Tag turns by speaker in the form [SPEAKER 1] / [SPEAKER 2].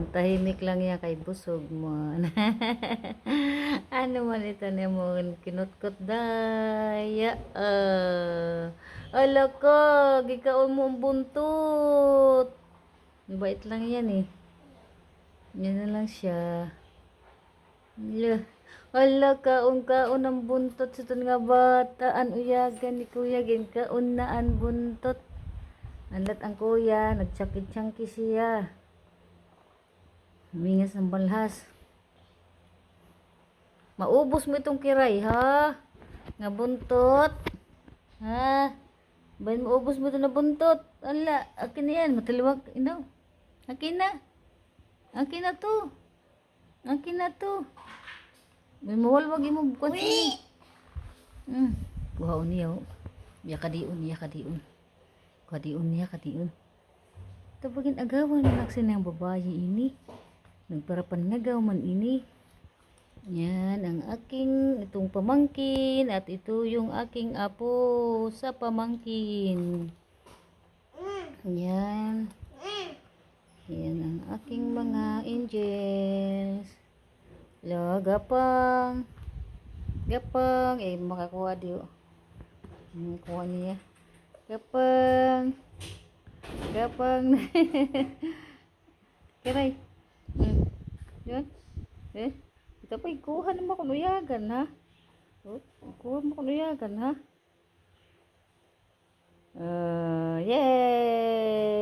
[SPEAKER 1] Tahimik lang yan kay busog mo. Ano man ito ni mo kinutkot daya. Ala ka, gikaon mo ang buntot. Bait lang yan eh. Yan na lang siya. Ala kaon ang buntot sa nga bata. An uyagan ni kuya gin kaon na ang buntot. Anlat ang kuya, nagtsakit-tsangki siya. Humingas ng balhas. Maubos mo itong kiray, ha? Nga buntot. Ha? Bayan maubos mo ito na buntot. Ala, akin na yan. Mataliwag. Ino. Akin na. Akin na to. Akin na to. May mawalwag mo bukan siya. Kuhaon niya, oh. Yakadiun. Kadiun. Tabagin agawan na naksin ang babae ini. Nagparapan ngagaw man ini. Yan ang aking itong pamangkin at ito yung aking apo sa pamangkin. Yan. Yan ang aking mga angels. Lo, gapang. Makakuha diyo. Makakuha niya. Gapang. Kiray. Yan. Ito pa, ikuha naman kung uyagan, ha? Ikuha mo kung uyagan, ha? Yay!